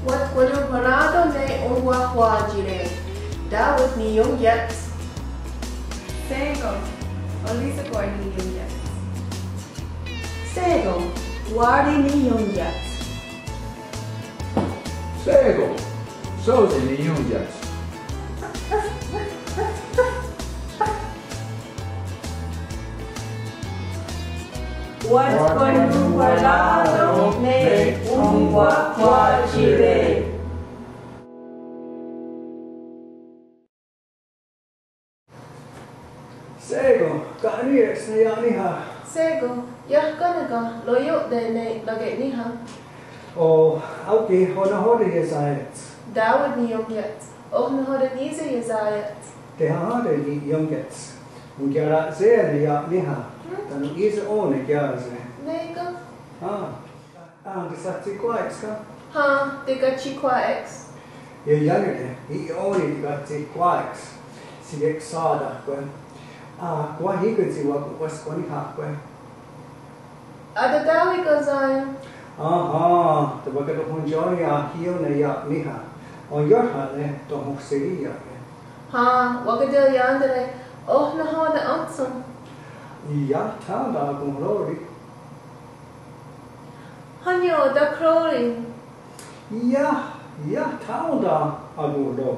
Wat wordt parado ne Onkwahwa tsire. Daar wordt niet jong jet. Sego, Olisa kwa ni yunja. Sego, wari niet jong jet. Sego, zo zijn de jongens. Wat wordt parado ne Onkwahwa tsire. Sego, Kanyen'keha. Sego, kanyen'keha loyo de ne Kanyen'keha. Oh, oké, hoorde je zei het. Daar wordt niet jong jet. Och ne hode diese je zei het. De hadden die jongens. Moet je dat zeggen, ja, neha. Dan is het ook ja, ze. Nee, go. Dat is dat kwijt, ska. Ha, de gachi qua ex. Je jongere, die ooit dat kwijt. Zie ik zou dat gewoon. Qua hier kunt je wat was kon ik hebben. Atata we go zijn. Aha, de bakken op een journey hier naar ja, neha. On your hand, toch nog serie. Ha, wakadil yandere. Och ne hode antsom. Ja, taal daar kom glory. Hanyo, da crowley. Ja, taal daar kom glory.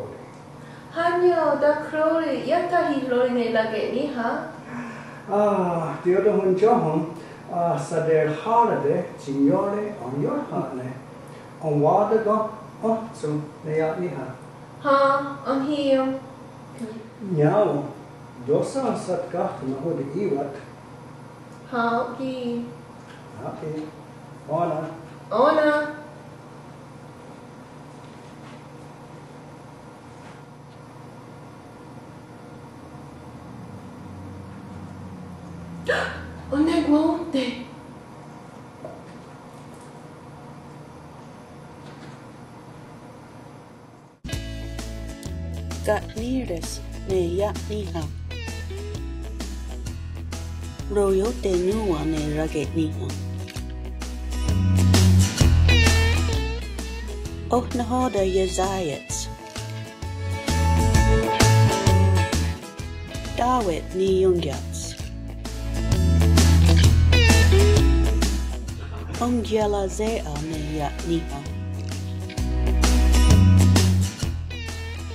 Hanyo, da crowley. Yatta hi lori ne Kanyen'keha. De other one John, sader harde, signore, on your hand. On water go, so they are neha. Ha, am hier. Now, dosa sat kacht na hode iwat. Ha, oké. Okay. Ona. Ona. Onkwahwa. Kanyen'keha Kanyen'keha. Royo te nuwa ne Kanyen'keha. Och ne hode je zei het. Dawit ni jongjats. Ongjela zea ne Kanyen'keha.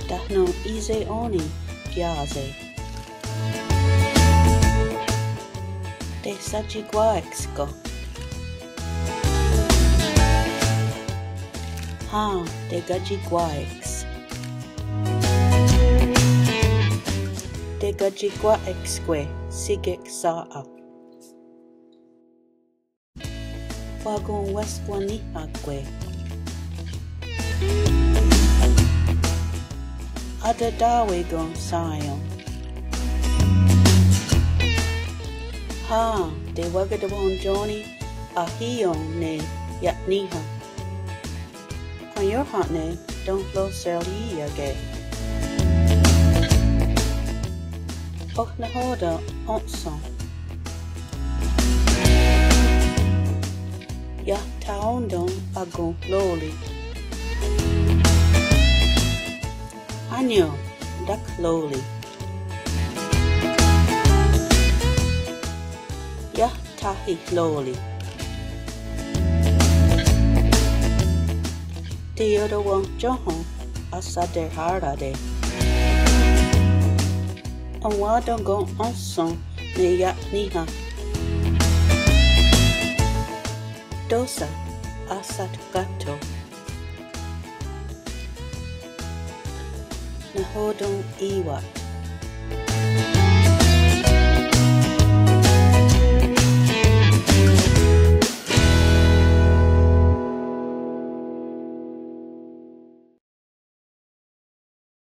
Dahno ize oni gyaze. De sachi gwaexko. Ha, de gaji gwaex. De gaji gwaexque sigek saa. Wagon westwanihakwe. Adadawe gon sayon. Ha, de wagadabon Johnny ahiyon ne Kanyen'keha. On your hot ne, don't blow seli again. Och ne hoda onson. Ya taondon agon loli. Hanyo, dak loli. Ya tahi loli. The other one John asader harade. On wadon gon onson ne Kanyen'keha. Dosa asat gato. Nahodon iwat.